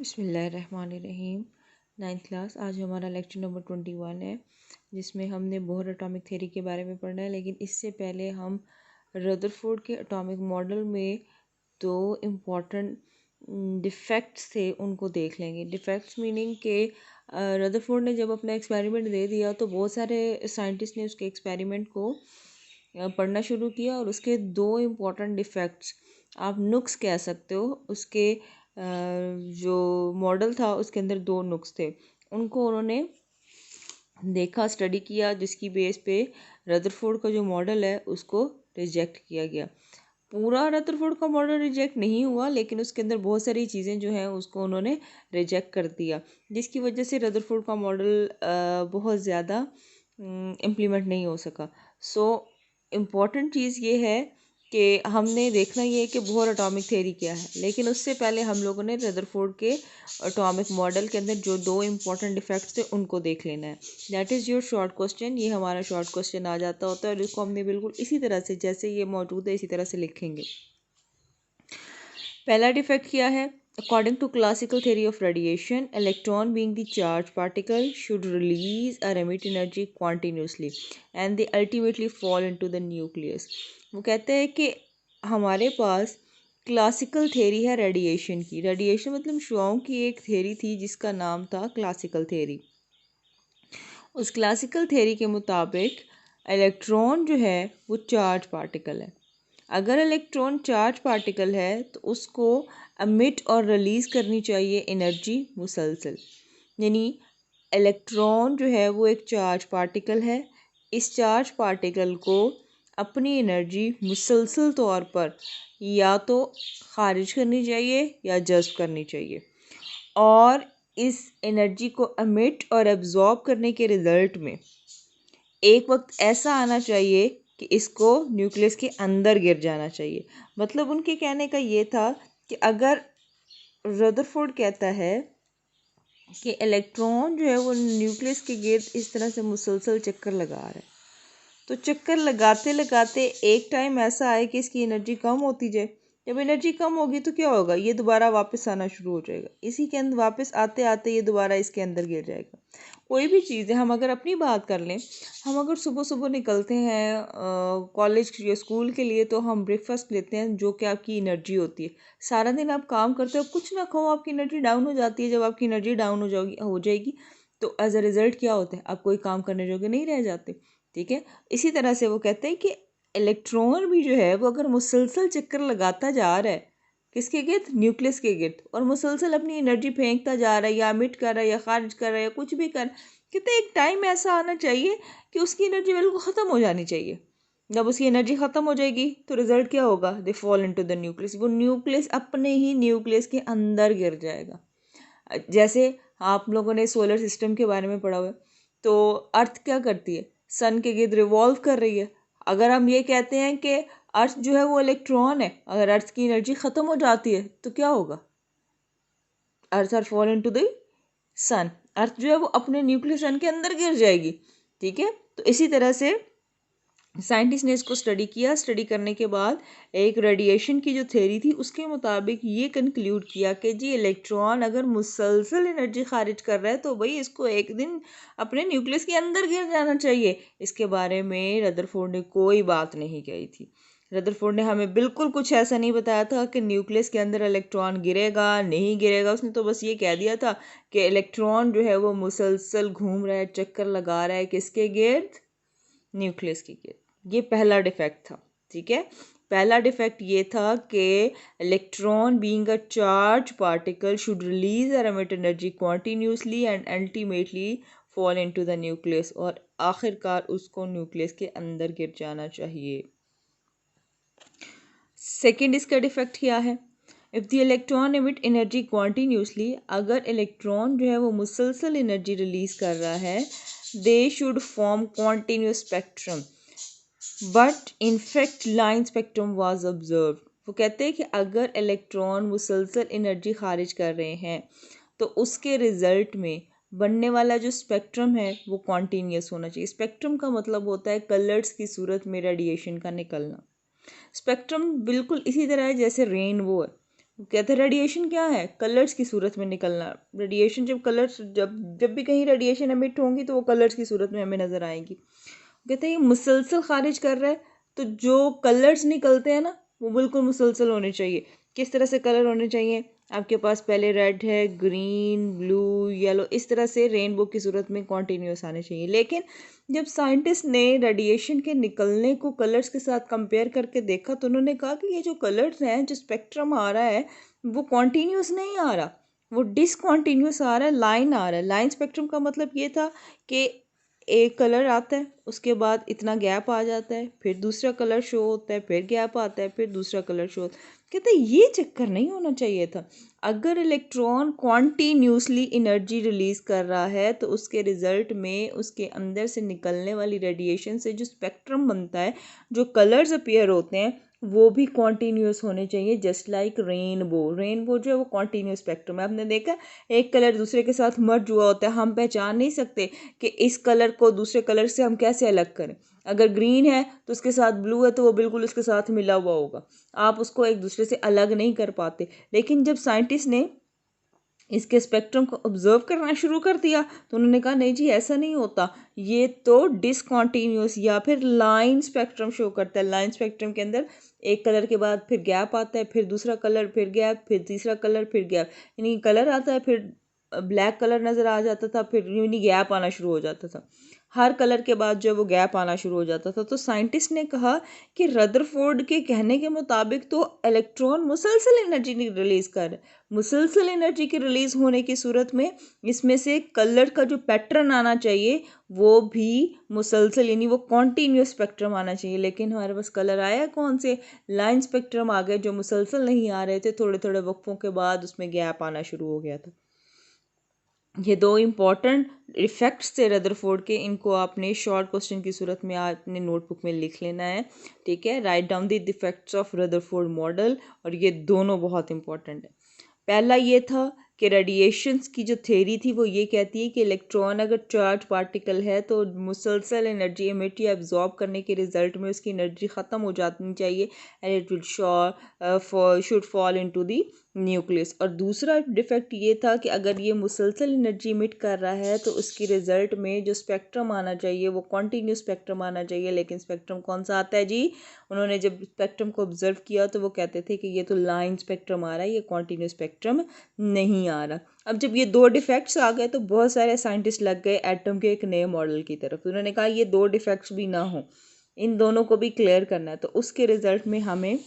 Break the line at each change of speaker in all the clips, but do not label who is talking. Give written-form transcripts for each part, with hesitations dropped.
बिस्मिल्लाहिर्रहमानिर्रहीम। 9th class. आज हमारा लेक्चर नंबर 21 है, जिसमें हमने बोहर एटॉमिक थ्योरी के बारे में पढ़ना है। लेकिन इससे पहले हम रदरफोर्ड के एटॉमिक मॉडल में दो इम्पॉर्टेंट डिफेक्ट्स थे, उनको देख लेंगे। डिफेक्ट्स मीनिंग के रदरफोर्ड ने जब अपना एक्सपेरिमेंट दे दिया तो बहुत सारे साइंटिस्ट ने उसके एक्सपेरिमेंट को पढ़ना शुरू किया, और उसके दो इम्पॉर्टेंट डिफेक्ट्स, आप नुक्स कह सकते हो, उसके जो मॉडल था उसके अंदर दो नुक्स थे। उनको उन्होंने देखा, स्टडी किया, जिसकी बेस पे रदरफोर्ड का जो मॉडल है उसको रिजेक्ट किया गया। पूरा रदरफोर्ड का मॉडल रिजेक्ट नहीं हुआ, लेकिन उसके अंदर बहुत सारी चीज़ें जो हैं उसको उन्होंने रिजेक्ट कर दिया, जिसकी वजह से रदरफोर्ड का मॉडल बहुत ज़्यादा इम्प्लीमेंट नहीं हो सका। सो इम्पॉर्टेंट चीज़ ये है कि हमने देखना ये है कि बोहर एटॉमिक थ्योरी क्या है, लेकिन उससे पहले हम लोगों ने रदरफोर्ड के एटॉमिक मॉडल के अंदर जो दो इम्पॉर्टेंट डिफेक्ट्स थे उनको देख लेना है। That is your short question. ये हमारा शॉर्ट क्वेश्चन आ जाता होता है, और इसको हमने बिल्कुल इसी तरह से, जैसे ये मौजूद है, इसी तरह से लिखेंगे। पहला डिफेक्ट क्या है? According to classical theory of radiation, electron being the charged particle should release or emit energy continuously and they ultimately fall into the nucleus. वो कहते हैं कि हमारे पास क्लासिकल थेरी है रेडिएशन की। रेडिएशन मतलब शुआओं की एक थेरी थी जिसका नाम था क्लासिकल थेरी। उस क्लासिकल थेरी के मुताबिक इलेक्ट्रॉन जो है वो चार्ज पार्टिकल है। अगर इलेक्ट्रॉन चार्ज पार्टिकल है तो उसको अमिट और रिलीज़ करनी चाहिए एनर्जी मुसलसल। यानी इलेक्ट्रॉन जो है वो एक चार्ज पार्टिकल है। इस चार्ज पार्टिकल को अपनी एनर्जी मुसलसल तौर पर या तो खारिज करनी चाहिए या जज्ब करनी चाहिए, और इस एनर्जी को अमिट और एब्जॉर्ब करने के रिज़ल्ट में एक वक्त ऐसा आना चाहिए कि इसको न्यूक्लियस के अंदर गिर जाना चाहिए। मतलब उनके कहने का ये था कि अगर रदरफोर्ड कहता है कि इलेक्ट्रॉन जो है वो न्यूक्लियस के गिर्द इस तरह से मुसलसल चक्कर लगा रहा है, तो चक्कर लगाते लगाते एक टाइम ऐसा आए कि इसकी एनर्जी कम होती जाए। जब एनर्जी कम होगी तो क्या होगा? ये दोबारा वापस आना शुरू हो जाएगा। इसी के अंदर वापस आते आते ये दोबारा इसके अंदर गिर जाएगा। कोई भी चीज़ है, हम अगर अपनी बात कर लें, हम अगर सुबह सुबह निकलते हैं कॉलेज या स्कूल के लिए, तो हम ब्रेकफास्ट लेते हैं, जो कि आपकी एनर्जी होती है। सारा दिन आप काम करते हो, कुछ ना खाओ, आपकी एनर्जी डाउन हो जाती है। जब आपकी एनर्जी डाउन हो जाएगी तो एज अ रिज़ल्ट क्या होता है? आप कोई काम करने जोगे नहीं रह जाते। ठीक है, इसी तरह से वो कहते हैं कि इलेक्ट्रॉन भी जो है वो अगर मुसलसल चक्कर लगाता जा रहा है किसके गिर्द? न्यूक्लियस के गिर्द, और मुसलसल अपनी एनर्जी फेंकता जा रहा है, या मिट कर रहा है, या खारिज कर रहा है, या कुछ भी कर, कहते एक टाइम ऐसा आना चाहिए कि उसकी एनर्जी बिल्कुल ख़त्म हो जानी चाहिए। जब उसकी एनर्जी ख़त्म हो जाएगी तो रिजल्ट क्या होगा? They fall into the nucleus. वो न्यूक्लियस अपने ही न्यूक्लियस के अंदर गिर जाएगा। जैसे आप लोगों ने सोलर सिस्टम के बारे में पढ़ा हुआ है, तो अर्थ क्या करती है? सन के गिर्द रिवॉल्व कर रही है। अगर हम ये कहते हैं कि अर्थ जो है वो इलेक्ट्रॉन है, अगर अर्थ की एनर्जी ख़त्म हो जाती है तो क्या होगा? अर्थ आर फॉल इनटू द सन। अर्थ जो है वो अपने न्यूक्लियस सन के अंदर गिर जाएगी। ठीक है, तो इसी तरह से साइंटिस्ट ने इसको स्टडी किया। स्टडी करने के बाद एक रेडिएशन की जो थ्योरी थी उसके मुताबिक ये कंक्लूड किया कि जी इलेक्ट्रॉन अगर मुसलसल एनर्जी खारिज कर रहा है तो भाई इसको एक दिन अपने न्यूक्लियस के अंदर गिर जाना चाहिए। इसके बारे में रदरफोर्ड ने कोई बात नहीं कही थी। रदरफोर्ड ने हमें बिल्कुल कुछ ऐसा नहीं बताया था कि न्यूक्लियस के अंदर इलेक्ट्रॉन गिरेगा नहीं गिरेगा। उसने तो बस ये कह दिया था कि इलेक्ट्रॉन जो है वो मुसलसल घूम रहा है, चक्कर लगा रहा है, किसके गिर्द? न्यूक्लियस के गिर्द। ये पहला डिफेक्ट था। ठीक है, पहला डिफेक्ट ये था कि electron being a charge particle should release और emit energy continuously and ultimately fall into the nucleus, और आखिरकार उसको न्यूक्लियस के अंदर गिर जाना चाहिए। सेकेंड इसका डिफेक्ट क्या है? If the electron emit energy continuously, अगर इलेक्ट्रॉन जो है वो मुसलसल एनर्जी रिलीज़ कर रहा है, they should form continuous spectrum but in fact line spectrum was observe. वो कहते हैं कि अगर इलेक्ट्रॉन मुसलसल एनर्जी खारिज कर रहे हैं तो उसके रिज़ल्ट में बनने वाला जो स्पेक्ट्रम है वो कॉन्टीन्यूस होना चाहिए। स्पेक्ट्रम का मतलब होता है कलर्स की सूरत में रेडिएशन का निकलना। स्पेक्ट्रम बिल्कुल इसी तरह है जैसे रेनबो है। कहते हैं रेडिएशन क्या है, कलर्स की सूरत में निकलना। रेडिएशन जब कलर्स जब जब भी कहीं रेडिएशन एमिट होंगी तो वो कलर्स की सूरत में हमें नज़र आएंगी। कहते हैं ये मुसलसल खारिज कर रहा है, तो जो कलर्स निकलते हैं ना वो बिल्कुल मुसलसल होने चाहिए। किस तरह से कलर होने चाहिए, आपके पास पहले रेड है, ग्रीन, ब्लू, येलो, इस तरह से रेनबो की सूरत में कॉन्टीन्यूस आने चाहिए। लेकिन जब साइंटिस्ट ने रेडिएशन के निकलने को कलर्स के साथ कंपेयर करके देखा तो उन्होंने कहा कि ये जो कलर्स हैं, जो स्पेक्ट्रम आ रहा है वो कॉन्टीन्यूस नहीं आ रहा, वो डिसकॉन्टीन्यूस आ रहा है, लाइन आ रहा है। लाइन स्पेक्ट्रम का मतलब ये था कि एक कलर आता है, उसके बाद इतना गैप आ जाता है, फिर दूसरा कलर शो होता है, फिर गैप आता है, फिर दूसरा कलर शो होता है। कहते हैं ये चक्कर नहीं होना चाहिए था। अगर इलेक्ट्रॉन कॉन्टीन्यूसली एनर्जी रिलीज़ कर रहा है तो उसके रिजल्ट में उसके अंदर से निकलने वाली रेडिएशन से जो स्पेक्ट्रम बनता है, जो कलर्स अपीयर होते हैं, वो भी कॉन्टीन्यूस होने चाहिए। जस्ट लाइक रेनबो, रेनबो जो है वो कॉन्टीन्यूस स्पेक्ट्रम है। आपने देखा एक कलर दूसरे के साथ मर्ज हुआ होता है, हम पहचान नहीं सकते कि इस कलर को दूसरे कलर से हम कैसे अलग करें। अगर ग्रीन है तो उसके साथ ब्लू है तो वो बिल्कुल उसके साथ मिला हुआ होगा, आप उसको एक दूसरे से अलग नहीं कर पाते। लेकिन जब साइंटिस्ट ने इसके स्पेक्ट्रम को ऑब्जर्व करना शुरू कर दिया तो उन्होंने कहा नहीं जी ऐसा नहीं होता, ये तो डिसकॉन्टीन्यूस या फिर लाइन स्पेक्ट्रम शो करता है। लाइन स्पेक्ट्रम के अंदर एक कलर के बाद फिर गैप आता है, फिर दूसरा कलर, फिर गैप, फिर तीसरा कलर, फिर गैप, यानी कलर आता है, फिर ब्लैक कलर नज़र आ जाता था, फिर यानी गैप आना शुरू हो जाता था। हर कलर के बाद जो वो गैप आना शुरू हो जाता था। तो साइंटिस्ट ने कहा कि रदरफोर्ड के कहने के मुताबिक तो इलेक्ट्रॉन मुसलसल एनर्जी रिलीज़ कर रहे हैं। मुसलसल एनर्जी के रिलीज़ होने की सूरत में इसमें से कलर का जो पैटर्न आना चाहिए वो भी मुसलसल, यानी वो कॉन्टीन्यूस स्पेक्ट्रम आना चाहिए। लेकिन हमारे पास कलर आया कौन से, लाइन स्पेक्ट्रम आ गए जो मुसलसल नहीं आ रहे थे, थोड़े थोड़े वक्फों के बाद उसमें गैप आना शुरू हो गया था। ये दो इम्पॉर्टेंट इफ़ेक्ट्स थे रदरफोर्ड के, इनको आपने शॉर्ट क्वेश्चन की सूरत में आपने नोटबुक में लिख लेना है। ठीक है, write down the effects of Rutherford model, और ये दोनों बहुत इंपॉर्टेंट है। पहला ये था कि रेडिएशंस की जो थ्योरी थी वो ये कहती है कि इलेक्ट्रॉन अगर चार्ज पार्टिकल है तो मुसलसल एनर्जी एमिट या एब्जॉर्ब करने के रिजल्ट में उसकी एनर्जी ख़त्म हो जानी चाहिए, and it will should fall into the nucleus. और दूसरा डिफेक्ट ये था कि अगर ये मुसलसल एनर्जी इमिट कर रहा है तो उसकी रिजल्ट में जो स्पेक्ट्रम आना चाहिए वो कॉन्टीन्यूस स्पेक्ट्रम आना चाहिए। लेकिन स्पेक्ट्रम कौन सा आता है जी, उन्होंने जब स्पेक्ट्रम को ऑब्जर्व किया तो वो कहते थे कि ये तो लाइन स्पेक्ट्रम आ रहा है, ये कॉन्टीन्यूस स्पेक्ट्रम नहीं आ रहा। अब जब ये दो डिफेक्ट्स आ गए तो बहुत सारे साइंटिस्ट लग गए एटम के एक नए मॉडल की तरफ। उन्होंने कहा ये दो डिफेक्ट्स भी ना हो, इन दोनों को भी क्लियर करना है। तो उसके रिजल्ट में हमें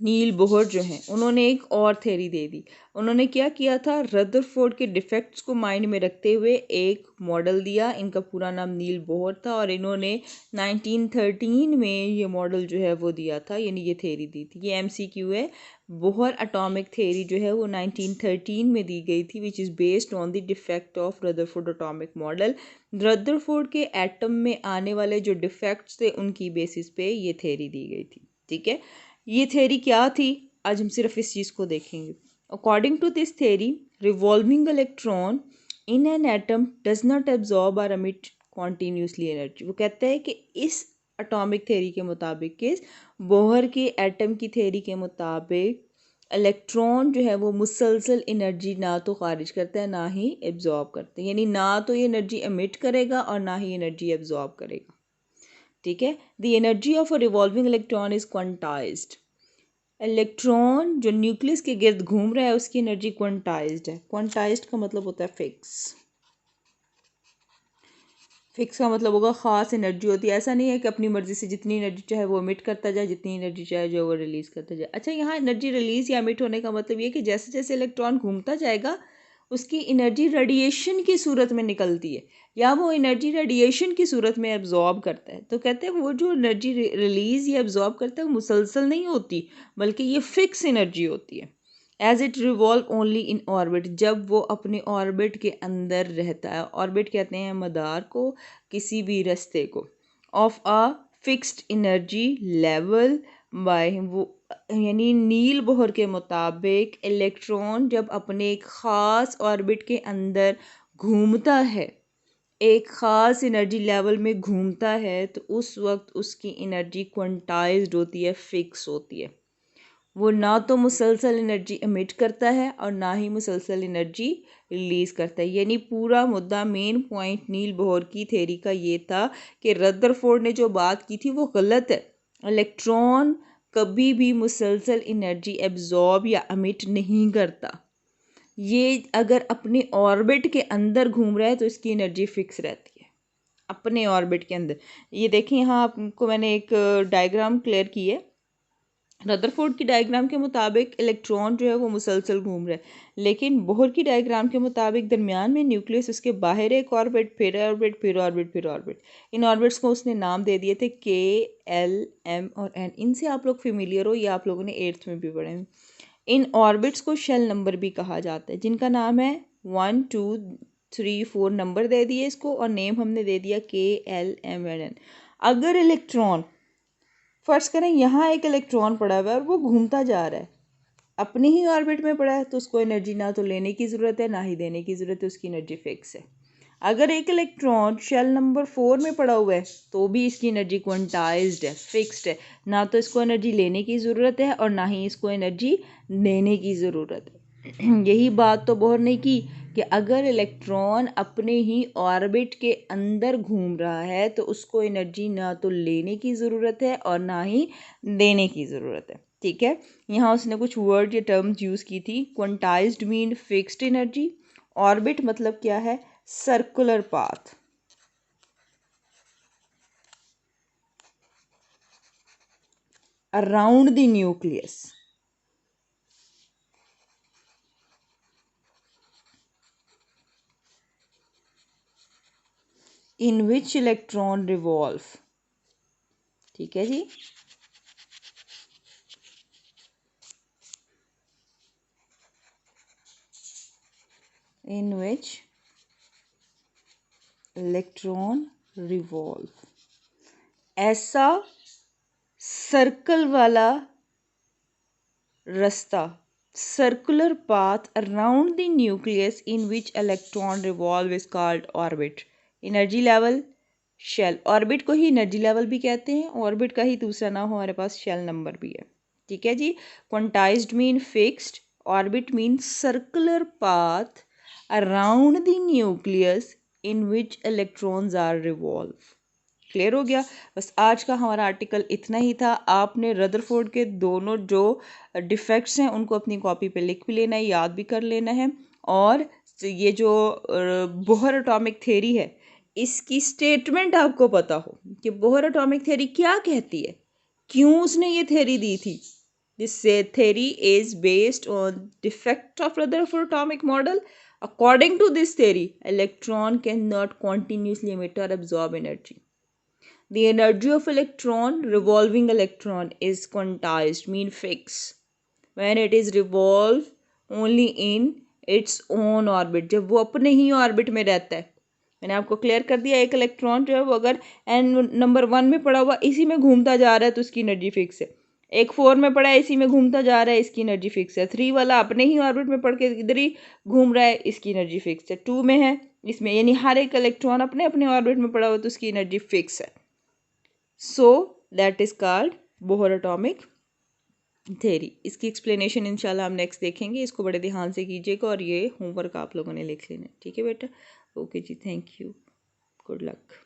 नील बोहर जो हैं उन्होंने एक और थ्योरी दे दी। उन्होंने क्या किया था, रदरफोर्ड के डिफेक्ट्स को माइंड में रखते हुए एक मॉडल दिया। इनका पूरा नाम नील बोहर था और इन्होंने 1913 में ये मॉडल जो है वो दिया था, यानी ये थ्योरी दी थी। ये MCQ है। बोहर एटॉमिक थ्योरी जो है वो 1913 में दी गई थी, which is based on the defect of Rutherford atomic model. Rutherford के एटम में आने वाले जो डिफेक्ट्स थे उनकी बेसिस पे ये थ्योरी दी गई थी। ठीक है, ये थ्योरी क्या थी, आज हम सिर्फ इस चीज़ को देखेंगे। According to this theory, revolving electron in an atom does not absorb और एमिट कॉन्टीन्यूसली एनर्जी। वो कहते हैं कि इस एटॉमिक थ्योरी के मुताबिक, किस बोहर के एटम की थ्योरी के मुताबिक, इलेक्ट्रॉन जो है वो मुसलसल एनर्जी ना तो खारिज करता है ना ही एब्जॉर्ब करता है, यानी ना तो ये एनर्जी एमिट करेगा और ना ही एनर्जी एब्जॉर्ब करेगा। ठीक है, the energy of a revolving electron is quantized. Electron जो न्यूक्लियस के गिर्द घूम रहा है उसकी एनर्जी क्वांटाइज्ड है। क्वांटाइज्ड का मतलब होता है फिक्स। फिक्स का मतलब होगा ख़ास एनर्जी होती है। ऐसा नहीं है कि अपनी मर्ज़ी से जितनी एनर्जी चाहे वो एमिट करता जाए, जितनी एनर्जी चाहे जो वो रिलीज़ करता जाए। अच्छा, यहाँ एनर्जी रिलीज़ या एमिट होने का मतलब ये कि जैसे जैसे इलेक्ट्रॉन घूमता जाएगा उसकी एनर्जी रेडिएशन की सूरत में निकलती है, या वो एनर्जी रेडिएशन की सूरत में एब्जॉर्ब करता है। तो कहते हैं वो जो एनर्जी रिलीज़ या एब्जॉर्ब करता है वो मुसलसल नहीं होती, बल्कि ये फिक्स एनर्जी होती है। As it revolve only in orbit, जब वो अपने ऑर्बिट के अंदर रहता है। ऑर्बिट कहते हैं मदार को, किसी भी रास्ते को। Of a fixed energy level by वो, यानी नील बोहर के मुताबिक इलेक्ट्रॉन जब अपने एक ख़ास ऑर्बिट के अंदर घूमता है, एक ख़ास एनर्जी लेवल में घूमता है, तो उस वक्त उसकी एनर्जी क्वांटाइज्ड होती है, फिक्स होती है। वो ना तो मुसलसल एनर्जी एमिट करता है और ना ही मुसलसल एनर्जी रिलीज़ करता है। यानी पूरा मुद्दा, मेन पॉइंट नील बोहर की थ्योरी का ये था कि रदरफोर्ड ने जो बात की थी वो गलत है। इलेक्ट्रॉन कभी भी मुसलसल एनर्जी एब्जॉर्ब या एमिट नहीं करता। ये अगर अपने ऑर्बिट के अंदर घूम रहा है तो इसकी एनर्जी फिक्स रहती है अपने ऑर्बिट के अंदर। ये देखिए, यहाँ आपको मैंने एक डायग्राम क्लियर की है। रदरफोर्ड की डायग्राम के मुताबिक इलेक्ट्रॉन जो है वो मुसलसल घूम रहा है, लेकिन बोहर की डायग्राम के मुताबिक दरमियान में न्यूक्लियस, उसके बाहर एक ऑर्बिट, फिर ऑर्बिट, फिर ऑर्बिट, फिर ऑर्बिट। इन ऑर्बिट्स को उसने नाम दे दिए थे के, एल, एम और एन। इनसे आप लोग फेमिलियर हो, ये आप लोगों ने 8th में भी पढ़े हैं। इन ऑर्बिट्स को शेल नंबर भी कहा जाता है, जिनका नाम है 1, 2, 3, 4 नंबर दे दिए इसको, और नेम हमने दे दिया के, एल, एम एंड एन। अगर इलेक्ट्रॉन, फर्ज करें यहाँ एक इलेक्ट्रॉन पड़ा हुआ है और वो घूमता जा रहा है, अपने ही ऑर्बिट में पड़ा है, तो उसको एनर्जी ना तो लेने की ज़रूरत है ना ही देने की ज़रूरत है, उसकी एनर्जी फिक्स है। अगर एक इलेक्ट्रॉन शेल नंबर 4 में पड़ा हुआ है तो भी इसकी एनर्जी क्वांटाइज्ड है, फिक्स्ड है, ना तो इसको एनर्जी लेने की ज़रूरत है और ना ही इसको एनर्जी देने की ज़रूरत है। यही बात तो बोहर ने की कि अगर इलेक्ट्रॉन अपने ही ऑर्बिट के अंदर घूम रहा है तो उसको एनर्जी ना तो लेने की ज़रूरत है और ना ही देने की ज़रूरत है। ठीक है, यहाँ उसने कुछ वर्ड या टर्म्स यूज़ की थी। Quantized mean fixed energy, orbit मतलब क्या है, circular path, around the nucleus, in which electron revolve. ठीक है जी, इन विच इलेक्ट्रॉन रिवॉल्व। ऐसा सर्कल वाला रास्ता, circular path around the nucleus in which electron revolve is called orbit. Energy level, shell, orbit को ही एनर्जी लेवल भी कहते हैं, ऑर्बिट का ही दूसरा नाम हमारे पास शेल नंबर भी है। ठीक है जी, quantised mean fixed, orbit mean circular path around the nucleus in which electrons are revolve. Clear हो गया। बस आज का हमारा आर्टिकल इतना ही था। आपने रदरफोर्ड के दोनों जो डिफेक्ट्स हैं उनको अपनी कॉपी पे लिख भी लेना है, याद भी कर लेना है। और ये जो बोहर एटॉमिक थ्योरी है, इसकी स्टेटमेंट आपको पता हो कि बोहर एटॉमिक थ्योरी क्या कहती है, क्यों उसने ये थ्योरी दी थी। This theory is based on defect of Rutherford atomic model. According to this theory, electron cannot continuously emit or absorb energy. The energy of electron, revolving electron, is quantized, mean fixed, when it is revolve only in its own orbit, जब वो अपने ही orbit में रहता है। मैंने आपको clear कर दिया, एक इलेक्ट्रॉन जो है वो अगर एन नंबर 1 में पड़ा हुआ इसी में घूमता जा रहा है तो उसकी एनर्जी फिक्स है। एक 4 में पड़ा है इसी में घूमता जा रहा है, इसकी एनर्जी फिक्स है। 3 वाला अपने ही ऑर्बिट में पड़ के इधर ही घूम रहा है, इसकी एनर्जी फिक्स है। 2 में है इसमें, यानी हर एक इलेक्ट्रॉन अपने अपने ऑर्बिट में पड़ा हुआ तो उसकी एनर्जी फिक्स है। So that is called Bohr atomic theory. इसकी एक्सप्लेनेशन इंशाल्लाह हम नेक्स्ट देखेंगे। इसको बड़े ध्यान से कीजिएगा और ये होमवर्क आप लोगों ने लिख लेना है। ठीक है बेटा, ओके जी, थैंक यू, गुड लक।